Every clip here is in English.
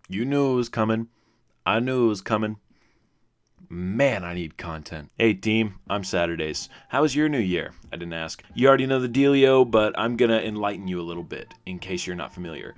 You knew it was coming. I knew it was coming. Man, I need content. Hey team, I'm Saturdays. How was your new year? I didn't ask. You already know the dealio, but I'm gonna enlighten you a little bit, in case you're not familiar.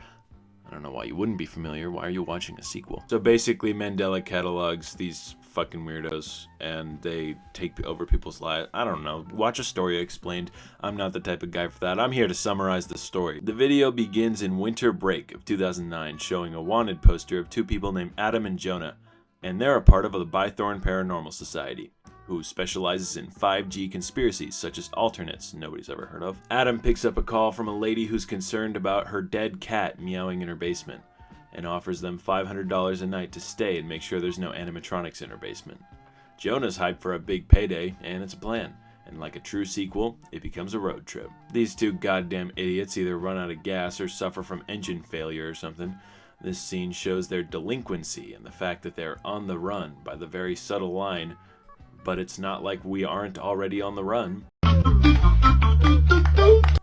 I don't know why you wouldn't be familiar. Why are you watching a sequel? So basically, Mandela catalogues these fucking weirdos, and they take over people's lives. I don't know. Watch a story explained. I'm not the type of guy for that. I'm here to summarize the story. The video begins in winter break of 2009, showing a wanted poster of two people named Adam and Jonah, and they're a part of the Bythorn Paranormal Society, who specializes in 5G conspiracies such as alternates nobody's ever heard of. Adam picks up a call from a lady who's concerned about her dead cat meowing in her basement and offers them $500 a night to stay and make sure there's no animatronics in her basement. Jonah's hyped for a big payday, and it's a plan. And like a true sequel, it becomes a road trip. These two goddamn idiots either run out of gas or suffer from engine failure or something. This scene shows their delinquency and the fact that they're on the run by the very subtle line, but it's not like we aren't already on the run.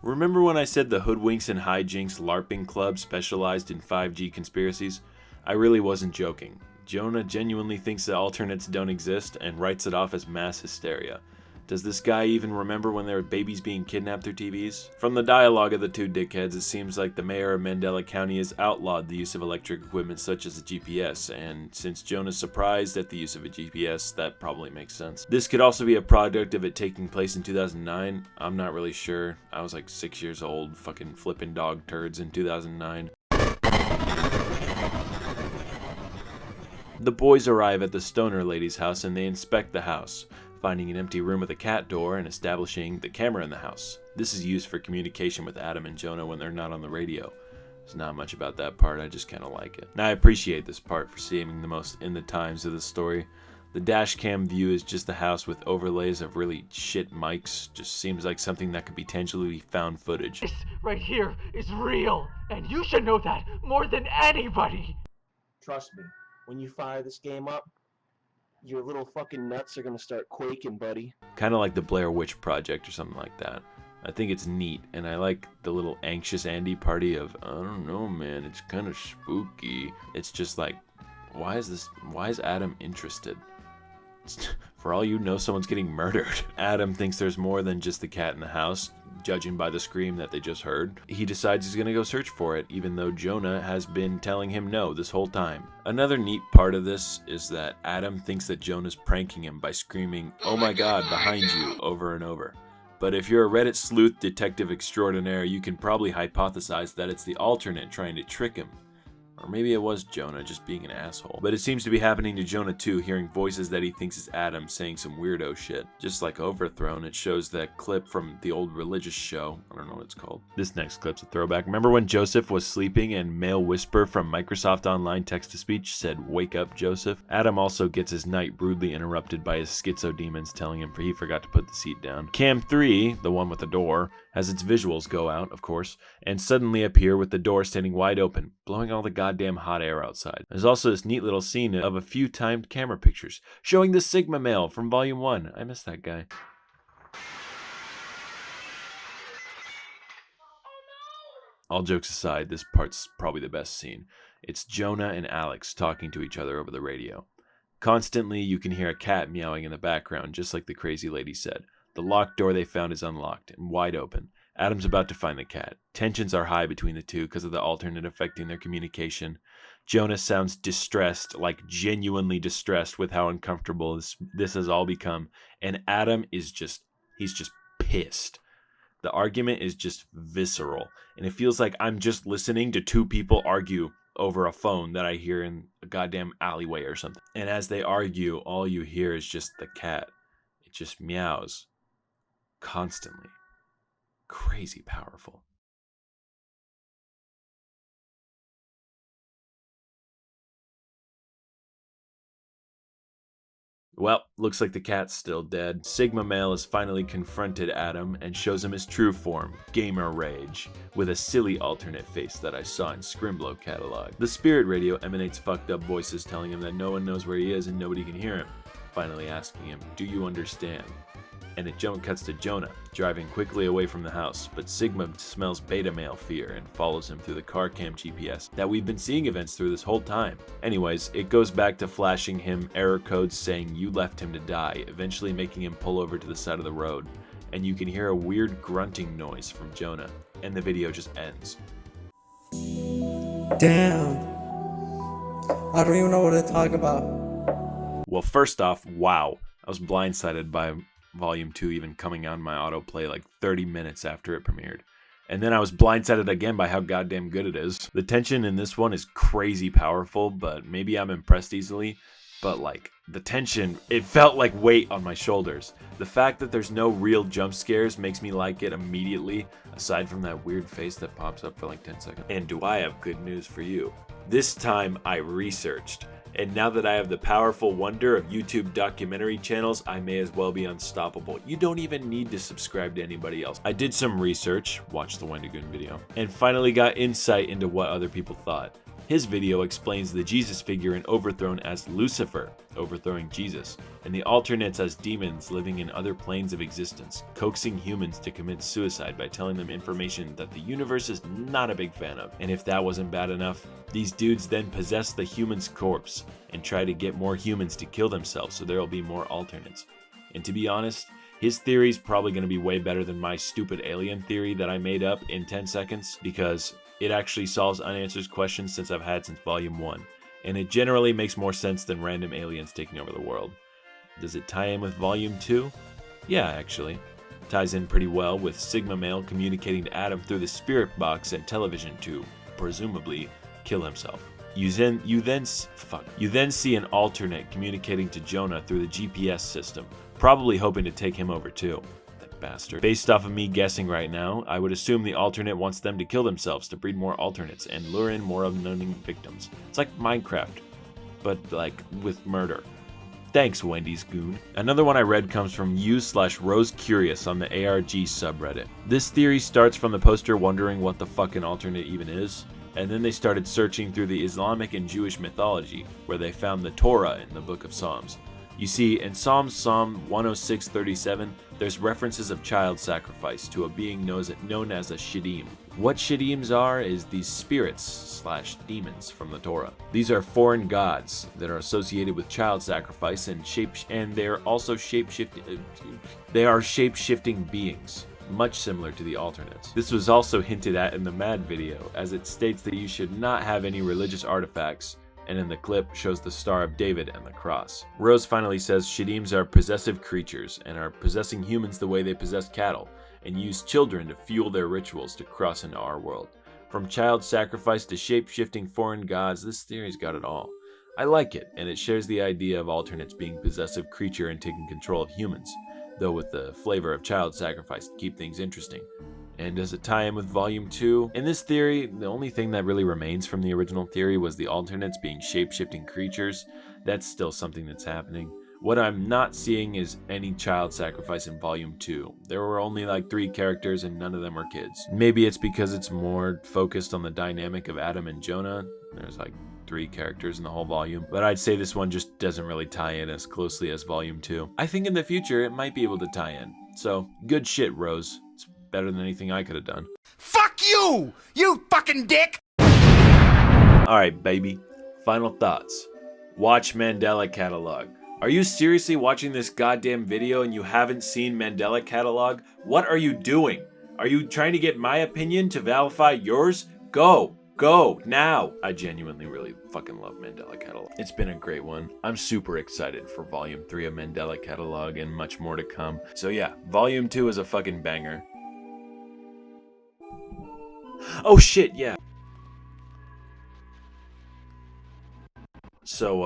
Remember when I said the Hoodwinks and Hijinks LARPing Club specialized in 5G conspiracies? I really wasn't joking. Jonah genuinely thinks the alternates don't exist and writes it off as mass hysteria. Does this guy even remember when there were babies being kidnapped through TVs? From the dialogue of the two dickheads, it seems like the mayor of Mandela County has outlawed the use of electric equipment such as a GPS, and since Jonah's surprised at the use of a GPS, that probably makes sense. This could also be a product of it taking place in 2009. I'm not really sure. I was like 6 years old, fucking flipping dog turds in 2009. The boys arrive at the stoner lady's house and they inspect the house, finding an empty room with a cat door and establishing the camera in the house. This is used for communication with Adam and Jonah when they're not on the radio. There's not much about that part, I just kind of like it. Now I appreciate this part for seeming the most in the times of the story. The dash cam view is just the house with overlays of really shit mics. Just seems like something that could be tangibly found footage. This right here is real, and you should know that more than anybody. Trust me, when you fire this game up, your little fucking nuts are gonna start quaking, buddy. Kind of like the Blair Witch Project or something like that. I think it's neat, and I like the little anxious Andy party of, I don't know man, it's kind of spooky. It's just like, why is Adam interested? For all you know, someone's getting murdered. Adam thinks there's more than just the cat in the house, judging by the scream that they just heard. He decides he's gonna go search for it, even though Jonah has been telling him no this whole time. Another neat part of this is that Adam thinks that Jonah's pranking him by screaming, "Oh my god, behind you," over and over. But if you're a Reddit sleuth detective extraordinaire, you can probably hypothesize that it's the alternate trying to trick him. Or maybe it was Jonah just being an asshole. But it seems to be happening to Jonah too, hearing voices that he thinks is Adam saying some weirdo shit. Just like Overthrown, it shows that clip from the old religious show. I don't know what it's called. This next clip's a throwback. Remember when Joseph was sleeping and Male Whisper from Microsoft Online text-to-speech said, "Wake up, Joseph"? Adam also gets his night rudely interrupted by his schizo demons telling him he forgot to put the seat down. Cam 3, the one with the door, has its visuals go out, of course, and suddenly appear with the door standing wide open, blowing all the goddamn hot air outside. There's also this neat little scene of a few timed camera pictures, showing the Sigma male from Volume 1. I miss that guy. All jokes aside, this part's probably the best scene. It's Jonah and Alex talking to each other over the radio. Constantly, you can hear a cat meowing in the background, just like the crazy lady said. The locked door they found is unlocked and wide open. Adam's about to find the cat. Tensions are high between the two because of the alternate affecting their communication. Jonah sounds distressed, like genuinely distressed with how uncomfortable this has all become. And Adam is he's just pissed. The argument is just visceral. And it feels like I'm just listening to two people argue over a phone that I hear in a goddamn alleyway or something. And as they argue, all you hear is just the cat. It just meows. Constantly. Crazy powerful. Well, looks like the cat's still dead. Sigma Male has finally confronted Adam and shows him his true form, Gamer Rage, with a silly alternate face that I saw in Mandela Catalogue. The spirit radio emanates fucked up voices telling him that no one knows where he is and nobody can hear him, finally asking him, "Do you understand?" and it jump cuts to Jonah, driving quickly away from the house, but Sigma smells beta male fear and follows him through the car cam GPS that we've been seeing events through this whole time. Anyways, it goes back to flashing him error codes saying you left him to die, eventually making him pull over to the side of the road, and you can hear a weird grunting noise from Jonah, and the video just ends. Damn. I don't even know what to talk about. Well, first off, wow. I was blindsided by Volume 2 even coming on my autoplay like 30 minutes after it premiered. And then I was blindsided again by how goddamn good it is. The tension in this one is crazy powerful, but maybe I'm impressed easily. But like, the tension, it felt like weight on my shoulders. The fact that there's no real jump scares makes me like it immediately, aside from that weird face that pops up for like 10 seconds. And do I have good news for you? This time I researched. And now that I have the powerful wonder of YouTube documentary channels, I may as well be unstoppable. You don't even need to subscribe to anybody else. I did some research, watched the Wendigoon video, and finally got insight into what other people thought. His video explains the Jesus figure in Overthrown as Lucifer, overthrowing Jesus, and the alternates as demons living in other planes of existence, coaxing humans to commit suicide by telling them information that the universe is not a big fan of. And if that wasn't bad enough, these dudes then possess the human's corpse and try to get more humans to kill themselves so there will be more alternates. And to be honest, his theory is probably going to be way better than my stupid alien theory that I made up in 10 seconds because it actually solves unanswered questions since I've had since Volume 1, and it generally makes more sense than random aliens taking over the world. Does it tie in with Volume 2? Yeah, actually. It ties in pretty well with Sigma Male communicating to Adam through the spirit box and television to, presumably, kill himself. You then see an alternate communicating to Jonah through the GPS system, probably hoping to take him over too. Bastard. Based off of me guessing right now, I would assume the alternate wants them to kill themselves to breed more alternates and lure in more unknowing victims. It's like Minecraft, but like with murder. Thanks, Wendy's Goon. Another one I read comes from u/RoseCurious on the ARG subreddit. This theory starts from the poster wondering what the fuck an alternate even is, and then they started searching through the Islamic and Jewish mythology, where they found the Torah in the Book of Psalms. You see, in Psalm 106:37, there's references of child sacrifice to a being known as a Sheddim. What Sheddims are is these spirits/demons from the Torah. These are foreign gods that are associated with child sacrifice and they are also shape-shifting beings, much similar to the alternates. This was also hinted at in the Mad video, as it states that you should not have any religious artifacts, and in the clip shows the Star of David and the cross. Rose finally says Sheddims are possessive creatures and are possessing humans the way they possess cattle, and use children to fuel their rituals to cross into our world. From child sacrifice to shape-shifting foreign gods, this theory's got it all. I like it, and it shares the idea of alternates being possessive creature and taking control of humans, though with the flavor of child sacrifice to keep things interesting. And does it tie in with Volume 2? In this theory, the only thing that really remains from the original theory was the alternates being shape-shifting creatures. That's still something that's happening. What I'm not seeing is any child sacrifice in Volume 2. There were only like 3 characters and none of them were kids. Maybe it's because it's more focused on the dynamic of Adam and Jonah. There's like 3 characters in the whole volume, but I'd say this one just doesn't really tie in as closely as Volume 2. I think in the future it might be able to tie in. So, good shit, Rose. It's better than anything I could have done. Fuck you! You fucking dick! Alright, baby. Final thoughts. Watch Mandela Catalogue. Are you seriously watching this goddamn video and you haven't seen Mandela Catalogue? What are you doing? Are you trying to get my opinion to validate yours? Go! Go! Now! I genuinely really fucking love Mandela Catalogue. It's been a great one. I'm super excited for Volume 3 of Mandela Catalogue and much more to come. So yeah, Volume 2 is a fucking banger. Oh shit, yeah. So,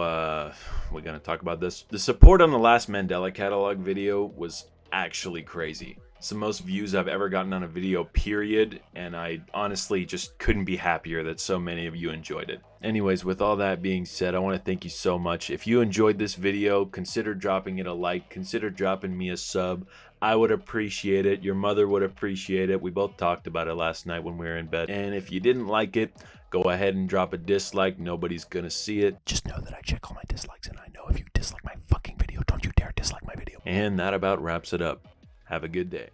we're gonna talk about this. The support on the last Mandela Catalogue video was actually crazy. It's the most views I've ever gotten on a video, period, and I honestly just couldn't be happier that so many of you enjoyed it. Anyways, with all that being said, I want to thank you so much. If you enjoyed this video, consider dropping it a like, consider dropping me a sub. I would appreciate it. Your mother would appreciate it. We both talked about it last night when we were in bed. And if you didn't like it, go ahead and drop a dislike. Nobody's gonna see it. Just know that I check all my dislikes, and I know if you dislike my fucking video, don't you dare dislike my video. And that about wraps it up. Have a good day.